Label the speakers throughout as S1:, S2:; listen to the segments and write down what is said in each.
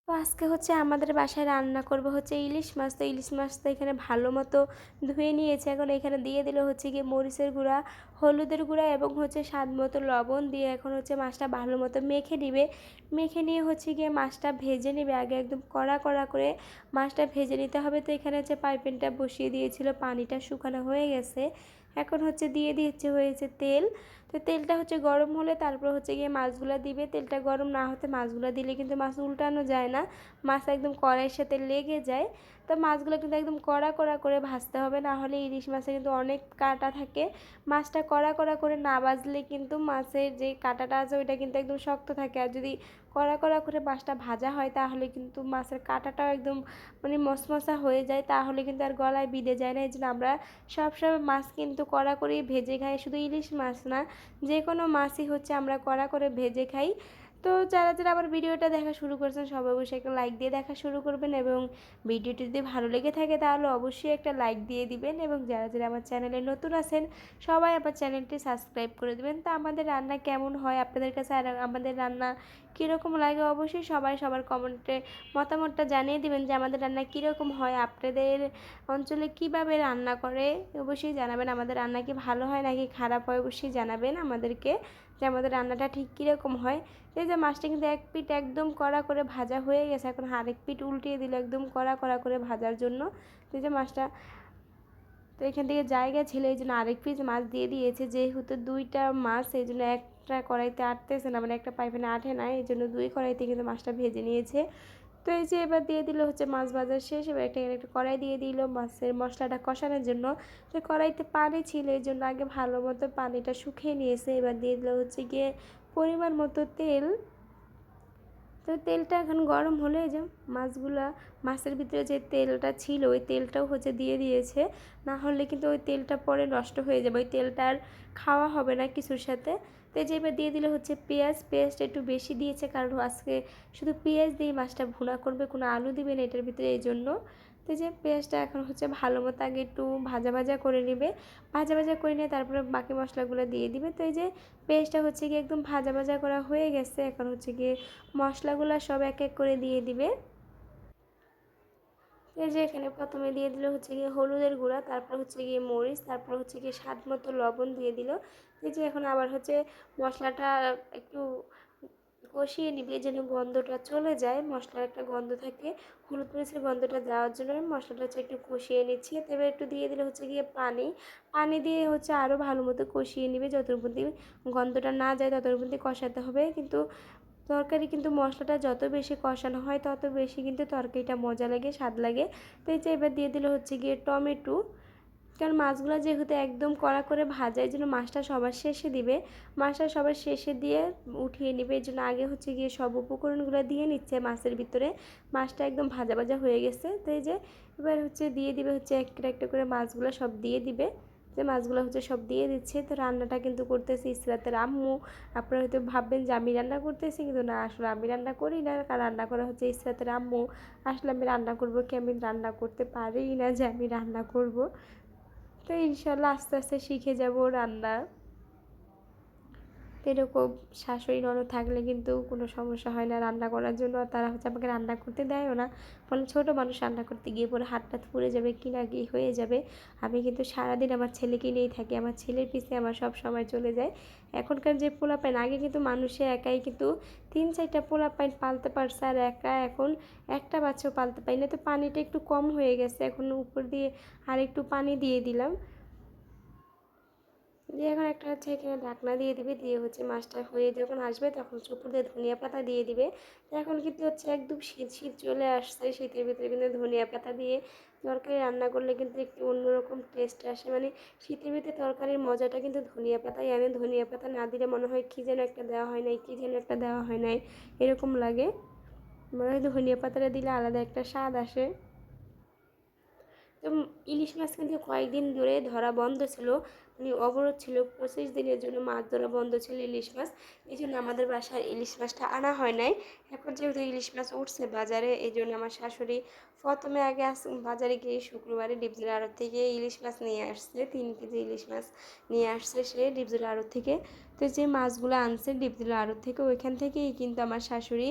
S1: তো আজকে হচ্ছে আমাদের বাসায় রান্না করব হচ্ছে ইলিশ মাছ। তো ইলিশ মাছটা এখানে ভালো মতো ধুয়ে নিয়েছে। এখন এখানে দিয়ে দিল হচ্ছে গিয়ে মরিচের গুঁড়া, হলুদের গুঁড়া এবং হচ্ছে স্বাদ মতো লবণ দিয়ে এখন হচ্ছে মাছটা ভালো মতো মেখে নিবে। মেখে নিয়ে হচ্ছে গিয়ে মাছটা ভেজে নেবে। আগে একদম কড়া কড়া করে মাছটা ভেজে নিতে হবে। তো এখানে হচ্ছে পাইপেনটা বসিয়ে দিয়েছিল, পানিটা শুকানো হয়ে গেছে। এখন হচ্ছে দিয়ে দিচ্ছে হয়েছে তেল। তো তেলটা হচ্ছে গরম হলে তারপর হচ্ছে গিয়ে মাছগুলো দিবে। তেলটা গরম না হতে মাছগুলো দিলে কিন্তু মাছ উল্টানো যায় না, মাছ একদম কড়াইয়ের সাথে লেগে যায়। তো মাছগুলো কিন্তু একদম কড়া কড়া করে ভাজতে হবে, না হলে ইলিশ মাছে কিন্তু অনেক কাঁটা থাকে। মাছটা কড়া কড়া করে না ভাজলে কিন্তু মাছের যে কাঁটাটা আছে ওইটা কিন্তু একদম শক্ত থাকে। আর যদি কড়া কড়া করে মাছটা ভাজা হয় তাহলে কিন্তু মাছের কাঁটাটাও একদম মানে মশমশা হয়ে যায়, তাহলে কিন্তু আর গলায় বিঁধে যায় না। এই জন্য আমরা সবসময় মাছ কিন্তু কড়া করেই ভেজে খাই। শুধু ইলিশ মাছ না, যে কোনো মাছই হচ্ছে আমরা কড়া করে ভেজে খাই। তো যারা যারা আবার ভিডিওটা দেখা শুরু করছেন সবাই অবশ্যই একটা লাইক দিয়ে দেখা শুরু করবেন, এবং ভিডিওটি যদি ভালো লেগে থাকে তাহলে অবশ্যই একটা লাইক দিয়ে দিবেন। এবং যারা যারা আমার চ্যানেলে নতুন আছেন সবাই আমার চ্যানেলটি সাবস্ক্রাইব করে দেবেন। তো আমাদের রান্না কেমন হয় আপনাদের কাছে, আর আমাদের রান্না কীরকম লাগে অবশ্যই সবাই সবার কমেন্টে মতামতটা জানিয়ে দিবেন যে আমাদের রান্না কীরকম হয়, আপনাদের অঞ্চলে কিভাবে রান্না করে অবশ্যই জানাবেন। আমাদের রান্না কি ভালো হয় নাকি খারাপ হয় অবশ্যই জানাবেন আমাদেরকে, যে আমাদের রান্নাটা ঠিক কীরকম হয়। এই যে মাছটা কিন্তু এক পিঠ একদম কড়া করে ভাজা হয়ে গেছে, এখন আরেক পিঠ উল্টিয়ে দিল একদম কড়া কড়া করে ভাজার জন্য। তো এই যে মাছটা, তো এখান থেকে জায়গা ছিল এই জন্য আরেক পিস মাছ দিয়ে দিয়েছে। যেহেতু দুইটা মাছ এই জন্য একটা কড়াইতে আটতেছে না, মানে একটা পাইপে আটে না, এই জন্য দুই কড়াইতে কিন্তু মাছটা ভেজে নিয়েছে। তো এই যে এবার দিয়ে দিল হচ্ছে মাছ ভাজার শেষ। এবার একটা কড়াই দিয়ে দিল মাছের মশলাটা কষানোর জন্য। তো কড়াইতে পানি ছিল এই জন্য আগে ভালো মতো পানিটা শুকিয়ে নিয়েছে। এবার দিয়ে দিল হচ্ছে গিয়ে পরিমাণ মতো তেল। তো তেলটা এখন গরম হলে যে মাছগুলা, মাছের ভিতরে যে তেলটা ছিল ওই তেলটাও হচ্ছে দিয়ে দিয়েছে, না হলে কিন্তু ওই তেলটা পরে নষ্ট হয়ে যাবে, ওই তেলটা আর খাওয়া হবে না কিছুর সাথে। তো যে এবার দিয়ে দিলে হচ্ছে পেঁয়াজটা একটু বেশি দিয়েছে, কারণ আজকে শুধু পেঁয়াজ দিয়ে মাছটা ভুনা করবে, কোনো আলু দিবে না এটার ভিতরে, এই জন্য। তো যে পেঁয়াজটা এখন হচ্ছে ভালো মতো আগে একটু ভাজা ভাজা করে নেবে। ভাজা ভাজা করে নিয়ে তারপরে বাকি মশলাগুলো দিয়ে দিবে। তো এই যে পেঁয়াজটা হচ্ছে গিয়ে একদম ভাজা ভাজা করা হয়ে গেছে, এখন হচ্ছে গিয়ে মশলাগুলো সব এক এক করে দিয়ে দিবে। এই যে এখানে প্রথমে দিয়ে দিল হচ্ছে গিয়ে হলুদের গুঁড়া, তারপর হচ্ছে গিয়ে মরিচ, তারপর হচ্ছে গিয়ে স্বাদ মতো লবণ দিয়ে দিল। এই যে এখন আবার হচ্ছে মশলাটা একটু কষিয়ে নিবে যেন গন্ধটা চলে যায়, মশলার একটা গন্ধ থাকে, হলুদ মরিচের গন্ধটা দেওয়ার জন্য আমি মশলাটা হচ্ছে একটু কষিয়ে নিচ্ছি। তবে একটু দিয়ে দিলে হচ্ছে গিয়ে পানি, পানি দিয়ে হচ্ছে আরও ভালো মতো কষিয়ে নিবে, যতটুকু পর্যন্ত গন্ধটা না যায় ততটুকু পর্যন্ত কষাতে হবে। কিন্তু তরকারি কিন্তু মশলাটা যত বেশি কষানো হয় তত বেশি কিন্তু তরকারিটা মজা লাগে, স্বাদ লাগে। তো এই যে এবার দিয়ে দিল হচ্ছে গিয়ে টমেটো, কারণ মাছগুলো যেহেতু একদম কড়া করে ভাজা এই জন্য মাছটা সবার শেষে দিবে। মাছটা সবার শেষে দিয়ে উঠিয়ে নিবে, এই জন্য আগে হচ্ছে গিয়ে সব উপকরণগুলো দিয়ে নিচ্ছে মাছের ভিতরে। মাছটা একদম ভাজা ভাজা হয়ে গেছে। তো এই যে এবার হচ্ছে দিয়ে দিবে হচ্ছে একটা একটা করে মাছগুলো সব দিয়ে দিবে। যে মাছগুলো হচ্ছে সব দিয়ে দিচ্ছে। তো রান্নাটা কিন্তু করতেছি ইসরাতের আম্মু। আপনারা হয়তো ভাববেন যে আমি রান্না করতেছি, কিন্তু না, আসলে আমি রান্না করি না, কারণ রান্না করা হচ্ছে ইসরাতের আম্মু। আসলে আমি রান্না করবো কি, আমি রান্না করতে পারি না যে আমি রান্না করব। তো ইনশাল্লাহ আস্তে আস্তে শিখে যাব রান্না। এরকম শাশুড়ি ননদ থাকলে কিন্তু কোনো সমস্যা হয় না রান্না করার জন্য, আর তারা হচ্ছে আমাকে রান্না করতে দেয়ও না। ফলে ছোটো মানুষ রান্না করতে গিয়ে পরে হাত টাত পুড়ে যাবে কি না কি হয়ে যাবে। আমি কিন্তু সারাদিন আমার ছেলেকে নিয়েই থাকি, আমার ছেলের পিছনে আমার সব সময় চলে যায়। এখনকার যে পোলাপাইন, আগে কিন্তু মানুষে একাই কিন্তু 3-4টা পোলাপাইন পালতে পারছে, আর একা এখন একটা বাচ্চাও পালতে পারি না। তো পানিটা একটু কম হয়ে গেছে, এখন উপর দিয়ে আর একটু পানি দিয়ে দিলাম। দিয়ে এখন একটা হচ্ছে এখানে ঢাকনা দিয়ে দিবে, দিয়ে হচ্ছে মাছটা হয়ে যখন আসবে তখন হচ্ছে উপর দিয়ে ধনিয়া পাতা দিয়ে দিবে। তো এখন কিন্তু হচ্ছে একদম শীত শীত চলে আসছে, শীতের ভিতরে কিন্তু ধনিয়া পাতা দিয়ে তরকারি রান্না করলে কিন্তু একটু অন্যরকম টেস্ট আসে, মানে শীতের ভিতরে তরকারির মজাটা কিন্তু ধনিয়া পাতাই আনে। ধনিয়া পাতা না দিলে মনে হয় কী যেন একটা দেওয়া হয় নাই, কী যেন একটা দেওয়া হয় নাই, এরকম লাগে। মনে হয় ধনিয়া পাতাটা দিলে আলাদা একটা স্বাদ আসে। তো ইলিশ মাছ কিন্তু কয়েকদিন ধরে ধরা বন্ধ ছিল, মানে অবরোধ ছিল, 25 দিনের জন্য মাছ ধরা বন্ধ ছিল ইলিশ মাছ। এই জন্য আমাদের বাসায় ইলিশ মাছটা আনা হয় নাই। এখন যেহেতু ইলিশ মাছ উঠছে বাজারে, এই জন্য আমার শাশুড়ি প্রথমে আগে বাজারে গিয়ে শুক্রবারে ডিপজলের আড়ত থেকে ইলিশ মাছ নিয়ে আসছে, 3 কেজি ইলিশ মাছ নিয়ে আসছে সে ডিপজলের আড়ত থেকে। তো যে মাছগুলো আনছে ডিপজলের আড়ত থেকে, ওইখান থেকেই কিন্তু আমার শাশুড়ি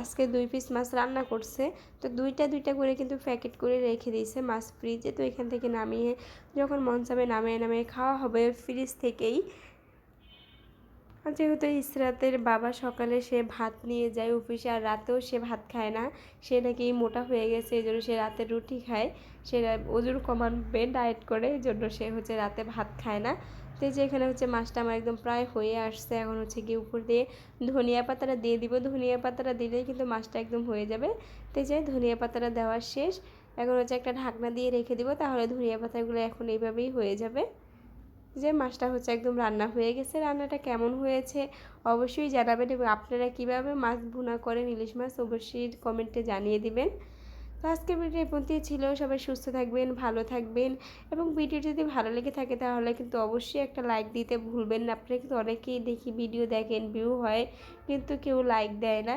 S1: আজকে 2 পিস মাছ রান্না করছে। তো দুইটা দুইটা করে কিন্তু প্যাকেট করে রেখে দিয়েছে মাছ ফ্রিজে। তো এখান থেকে নামিয়ে যখন মন চাবে নামিয়ে নামিয়ে খাওয়া হবে ফ্রিজ থেকেই। আর যেহেতু ইসরাতের বাবা সকালে সে ভাত নিয়ে যায় অফিসে, আর রাতেও সে ভাত খায় না, সে নাকি মোটা হয়ে গেছে, এই জন্য সে রাতে রুটি খায়। সে ওজন কমাবে ডায়েট করে, এই জন্য সে হচ্ছে রাতে ভাত খায় না। তো এই যে এখানে হচ্ছে মাছটা আমার একদম প্রায় হয়ে আসছে, এখন হচ্ছে কি উপর দিয়ে ধনিয়া পাতাটা দিয়ে দিব। ধনিয়া পাতাটা দিলেই কিন্তু মাছটা একদম হয়ে যাবে। তো এই যে ধনিয়া পাতাটা দেওয়া শেষ, এখন হচ্ছে একটা ঢাকনা দিয়ে রেখে দিব, তাহলে ধনিয়া পাতাগুলো এখন এইভাবেই হয়ে যাবে। যে মাছটা হচ্ছে একদম রান্না হয়ে গেছে। রান্নাটা কেমন হয়েছে অবশ্যই জানাবেন, এবং আপনারা কীভাবে মাছ ভুনা করেন ইলিশ মাছ অবশ্যই কমেন্টে জানিয়ে দিবেন। তো আজকের ভিডিও এই পর্যন্তই ছিল। সবাই সুস্থ থাকবেন, ভালো থাকবেন, এবং ভিডিও যদি ভালো লেগে থাকে তাহলে কিন্তু অবশ্যই একটা লাইক দিতে ভুলবেন না। আপনারা কিন্তু অনেকেই দেখি ভিডিও দেখেন, ভিউ হয়, কিন্তু কেউ লাইক দেয় না।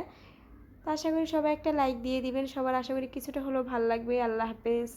S1: তো আশা করি সবাই একটা লাইক দিয়ে দিবেন। সবার আশা করি কিছুটা হলেও ভালো লাগবে। আল্লাহ হাফেজ।